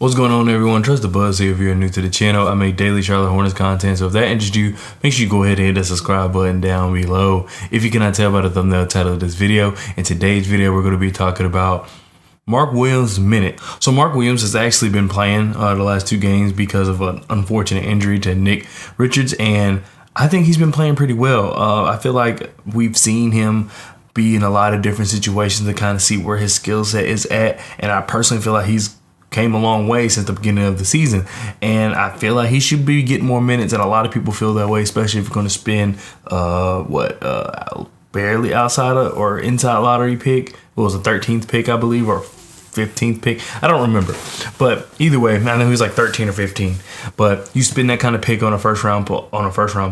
What's going on, everyone? Trust the Buzz here. If you're new to the channel, I make daily Charlotte Hornets content. So if that interests you, make sure you go ahead and hit the subscribe button down below. If you cannot tell by the thumbnail title of this video, in today's video, we're going to be talking about Mark Williams' minute. So Mark Williams has actually been playing the last two games because of an unfortunate injury to Nick Richards, and I think he's been playing pretty well. I feel like we've seen him be in a lot of different situations to kind of see where his skill set is at, and I personally feel like he's came a long way since the beginning of the season, and I feel like he should be getting more minutes, and a lot of people feel that way, especially if you're going to spend barely outside of or inside lottery pick. What was the 13th pick, I believe, or 15th pick? I don't remember, but either way, I know he was like 13 or 15. But you spend that kind of pick on a first round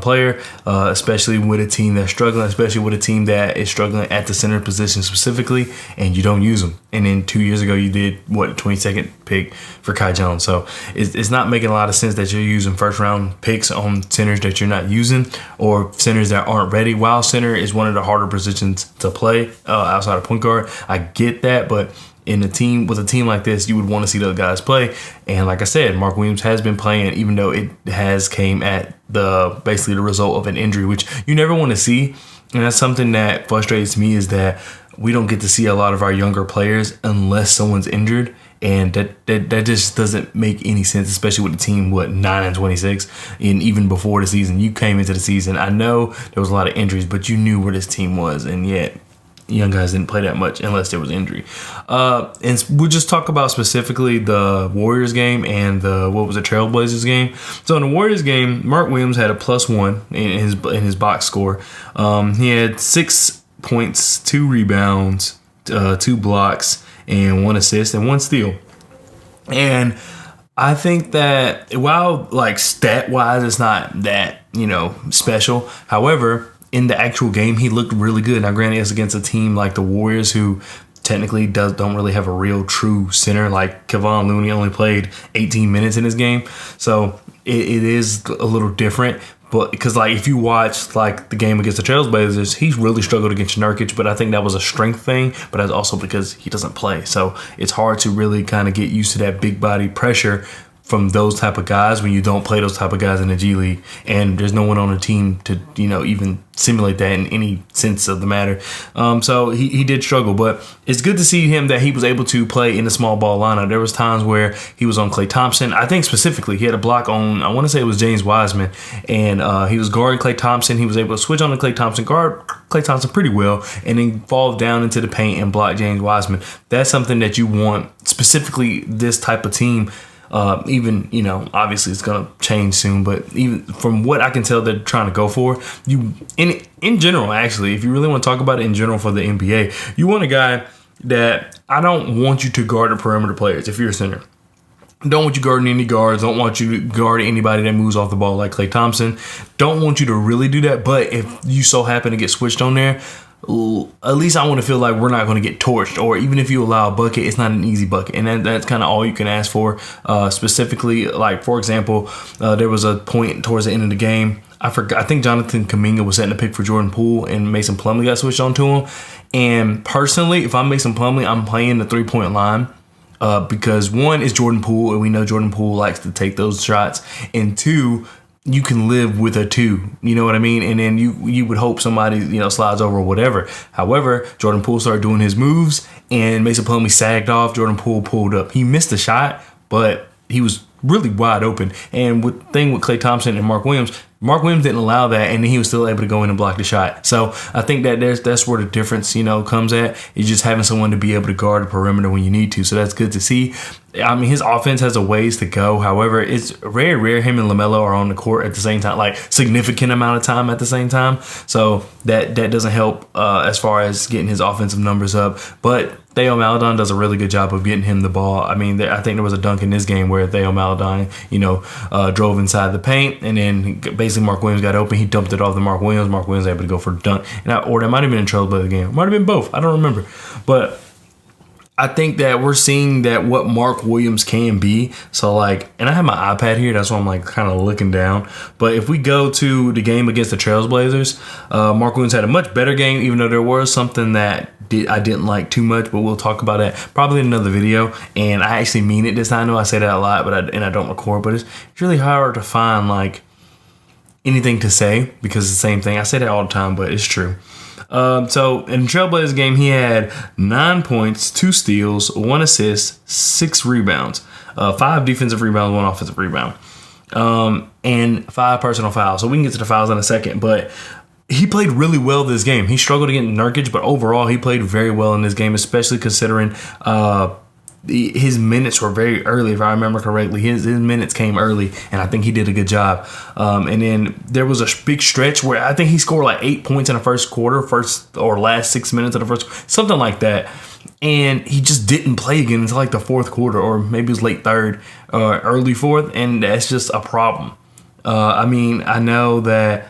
player, especially with a team that's struggling, especially with a team that is struggling at the center position specifically, and you don't use them. And then 2 years ago, you did 22nd pick for Kai Jones. So it's not making a lot of sense that you're using first round picks on centers that you're not using, or centers that aren't ready. While center is one of the harder positions to play outside of point guard, I get that, but with a team like this, you would want to see those guys play. And like I said, Mark Williams has been playing, even though it has came at basically the result of an injury, which you never want to see. And that's something that frustrates me, is that we don't get to see a lot of our younger players unless someone's injured. And that just doesn't make any sense, especially with the team, 9-26, and even before the season. You came into the season, I know there was a lot of injuries, but you knew where this team was, and yet young guys didn't play that much unless there was injury. And we'll just talk about specifically the Warriors game and the Trailblazers game. So in the Warriors game, Mark Williams had a +1 in his box score. He had 6 points, 2 rebounds, 2 blocks, and 1 assist and 1 steal. And I think that while stat wise it's not that special, however, in the actual game, he looked really good. Now, granted, it's against a team like the Warriors, who technically don't really have a real true center. Like Kevon Looney only played 18 minutes in this game, so it is a little different. But because if you watch the game against the Trailblazers, he's really struggled against Nurkic, but I think that was a strength thing. But that's also because he doesn't play, so it's hard to really kind of get used to that big body pressure from those type of guys when you don't play those type of guys in the G League, and there's no one on the team to even simulate that in any sense of the matter. So he did struggle, but it's good to see him that he was able to play in the small ball lineup. There was times where he was on Klay Thompson. I think specifically he had a block on, I want to say it was James Wiseman, and he was guarding Klay Thompson. He was able to switch on to Klay Thompson, guard Klay Thompson pretty well, and then fall down into the paint and block James Wiseman. That's something that you want, specifically this type of team. Obviously it's going to change soon, but even from what I can tell, they're trying to go for, in general, actually, if you really want to talk about it in general for the NBA, you want a guy that, I don't want you to guard the perimeter players if you're a center. Don't want you guarding any guards. Don't want you to guard anybody that moves off the ball like Klay Thompson. Don't want you to really do that, but if you so happen to get switched on there, at least I want to feel like we're not going to get torched, or even if you allow a bucket, it's not an easy bucket, and that's kind of all you can ask for. Specifically, for example, there was a point towards the end of the game. I think Jonathan Kuminga was setting a pick for Jordan Poole, and Mason Plumlee got switched on to him. And personally, if I'm Mason Plumlee, I'm playing the 3-point line. Because one is Jordan Poole, and we know Jordan Poole likes to take those shots, and two, you can live with a 2, you know what I mean? And then you would hope somebody, slides over or whatever. However, Jordan Poole started doing his moves, and Mason Plumlee sagged off. Jordan Poole pulled up. He missed the shot, but he was really wide open. And with Klay Thompson and Mark Williams didn't allow that, and then he was still able to go in and block the shot. So I think that that's where the difference, comes at. Is just having someone to be able to guard the perimeter when you need to. So that's good to see. I mean, his offense has a ways to go. However, it's very rare him and LaMelo are on the court at the same time, significant amount of time at the same time. So that doesn't help as far as getting his offensive numbers up. But Theo Maledon does a really good job of getting him the ball. I mean, I think there was a dunk in this game where Theo Maledon, drove inside the paint, and then basically Mark Williams got open. He dumped it off to Mark Williams. Mark Williams was able to go for the dunk. Or that might have been in Trailblazer game. It might have been both. I don't remember. But I think that we're seeing that what Mark Williams can be. So like, and I have my iPad here, that's why I'm like kind of looking down. But if we go to the game against the Trailblazers, Mark Williams had a much better game, even though there was something that I didn't like too much. But we'll talk about that probably in another video. And I actually mean it this time. I know I say that a lot, but I don't record. But it's really hard to find like anything to say because it's the same thing. I say that all the time, but it's true. So in the Trailblazers game, he had 9 points, 2 steals, 1 assist, 6 rebounds, 5 defensive rebounds, 1 offensive rebound, and 5 personal fouls. So we can get to the fouls in a second, but he played really well this game. He struggled against Nurkic, but overall he played very well in this game, especially considering his minutes were very early, if I remember correctly. His minutes came early, and I think he did a good job. And then there was a big stretch where I think he scored like 8 points in the first quarter, first or last 6 minutes of the first, something like that. And he just didn't play again until like the fourth quarter, or maybe it was late third, early fourth, and that's just a problem. I mean, I know that,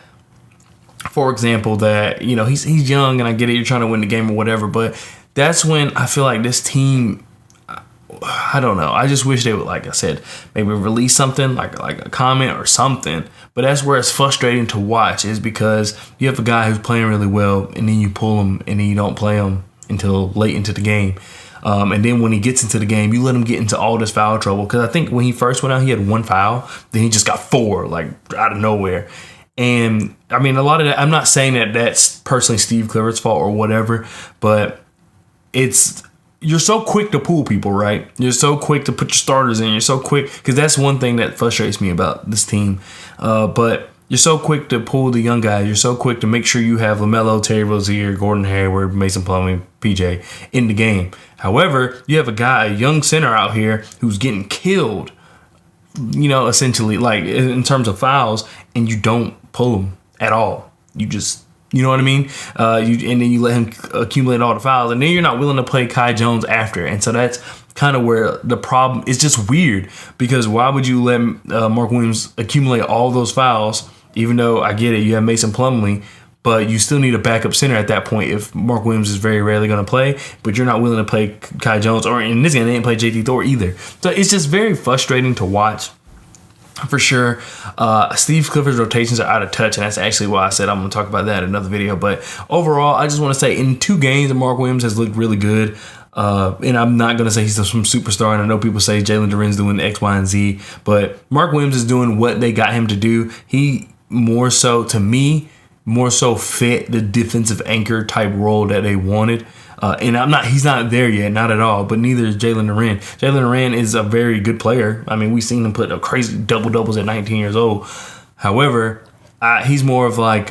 for example, that, you know, he's young, and I get it, you're trying to win the game or whatever, but that's when I feel like this team, I don't know. I just wish they would, like I said, maybe release something like a comment or something. But that's where it's frustrating to watch, is because you have a guy who's playing really well, and then you pull him, and then you don't play him until late into the game. And then when he gets into the game, you let him get into all this foul trouble. Because I think when he first went out, he had 1 foul. Then he just got 4, like out of nowhere. And I mean, a lot of that, I'm not saying that that's personally Steve Clifford's fault or whatever, but you're so quick to pull people, right? You're so quick to put your starters in. You're so quick, because that's one thing that frustrates me about this team. But you're so quick to pull the young guys. You're so quick to make sure you have LaMelo, Terry Rozier, Gordon Hayward, Mason Plumlee, PJ in the game. However, you have a young center out here who's getting killed, you know, essentially, like in terms of fouls, and you don't pull him at all. You just, you know what I mean? And then you let him accumulate all the fouls, and then you're not willing to play Kai Jones after. And so that's kind of where the problem is. Just weird, because why would you let Mark Williams accumulate all those fouls, even though I get it, you have Mason Plumlee, but you still need a backup center at that point if Mark Williams is very rarely going to play, but you're not willing to play Kai Jones, or in this game, they didn't play JT Thor either. So it's just very frustrating to watch. For sure. Steve Clifford's rotations are out of touch, and that's actually why I said I'm going to talk about that in another video. But overall, I just want to say in 2 games, Mark Williams has looked really good. And I'm not going to say he's some superstar, and I know people say Jalen Duren's doing X, Y, and Z, but Mark Williams is doing what they got him to do. He more so, to me, fit the defensive anchor type role that they wanted. And he's not there yet, not at all, but neither is Jalen Duren. Jalen Duren is a very good player. I mean, we've seen him put a crazy double-doubles at 19 years old. However, he's more of like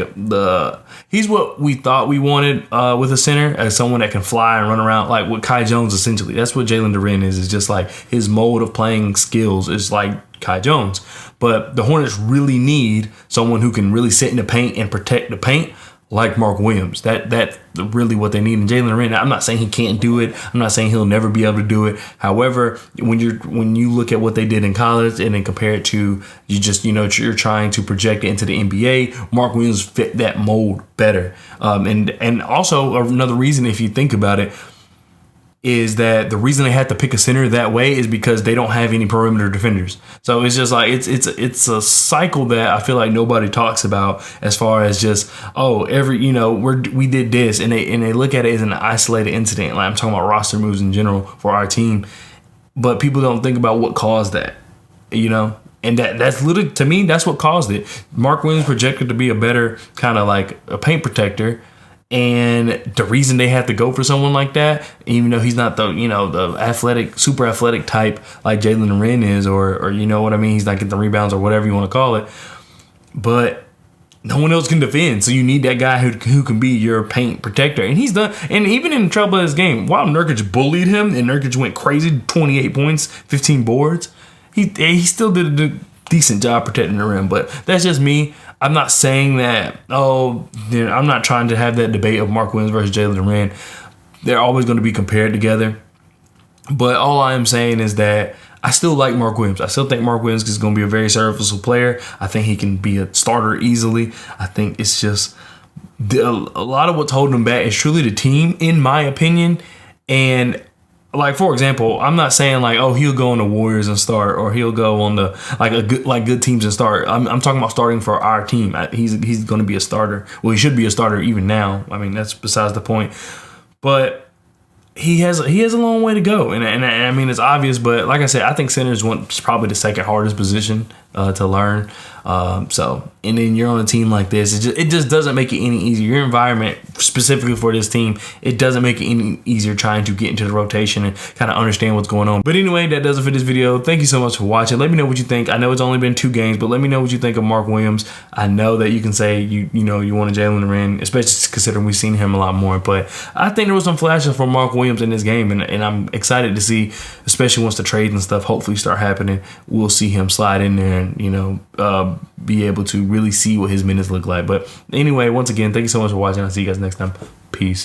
he's what we thought we wanted with a center, as someone that can fly and run around, like with Kai Jones, essentially. That's what Jalen Duren is just like his mode of playing skills is like Kai Jones. But the Hornets really need someone who can really sit in the paint and protect the paint, like Mark Williams. That's really what they need. And Jalen Duren, I'm not saying he can't do it. I'm not saying he'll never be able to do it. However, when you look at what they did in college and then compare it to you're trying to project it into the NBA, Mark Williams fit that mold better. And also another reason, if you think about it, is that the reason they had to pick a center that way is because they don't have any perimeter defenders. So it's just like it's a cycle that I feel like nobody talks about, as far as just we did this, and they look at it as an isolated incident. Like, I'm talking about roster moves in general for our team, but people don't think about what caused that, you know. And that's literally, to me, that's what caused it. Mark Williams projected to be a better kind of like a paint protector. And the reason they had to go for someone like that, even though he's not the athletic, super athletic type like Jalen Duren is, or you know what I mean, he's not getting the rebounds or whatever you want to call it, but no one else can defend. So you need that guy who can be your paint protector. And he's done. And even in the Trailblazers game, while Nurkic bullied him and Nurkic went crazy, 28 points, 15 boards, he still did a decent job protecting the rim. But that's just me. I'm not saying that, I'm not trying to have that debate of Mark Williams versus Jalen Duren. They're always going to be compared together. But all I am saying is that I still like Mark Williams. I still think Mark Williams is going to be a very serviceable player. I think he can be a starter easily. I think it's just a lot of what's holding him back is truly the team, in my opinion. And like for example, I'm not saying like, oh, he'll go on the Warriors and start, or he'll go on the good teams and start. I'm talking about starting for our team. He's going to be a starter. Well, he should be a starter even now. I mean, that's besides the point. But he has a long way to go, and I mean it's obvious. But like I said, I think center is probably the second hardest position to learn. So, and then you're on a team like this, it just doesn't make it any easier. Your environment, specifically for this team, it doesn't make it any easier trying to get into the rotation and kind of understand what's going on. But anyway, that does it for this video. Thank you so much for watching. Let me know what you think. I know it's only been 2 games, but let me know what you think of Mark Williams. I know that you can say you want a Jalen Duren, especially considering we've seen him a lot more. But I think there was some flashes from Mark Williams in this game, and I'm excited to see, especially once the trades and stuff hopefully start happening, we'll see him slide in there and be able to really see what his minutes look like. But anyway, once again, thank you so much for watching. I'll see you guys next time. Peace.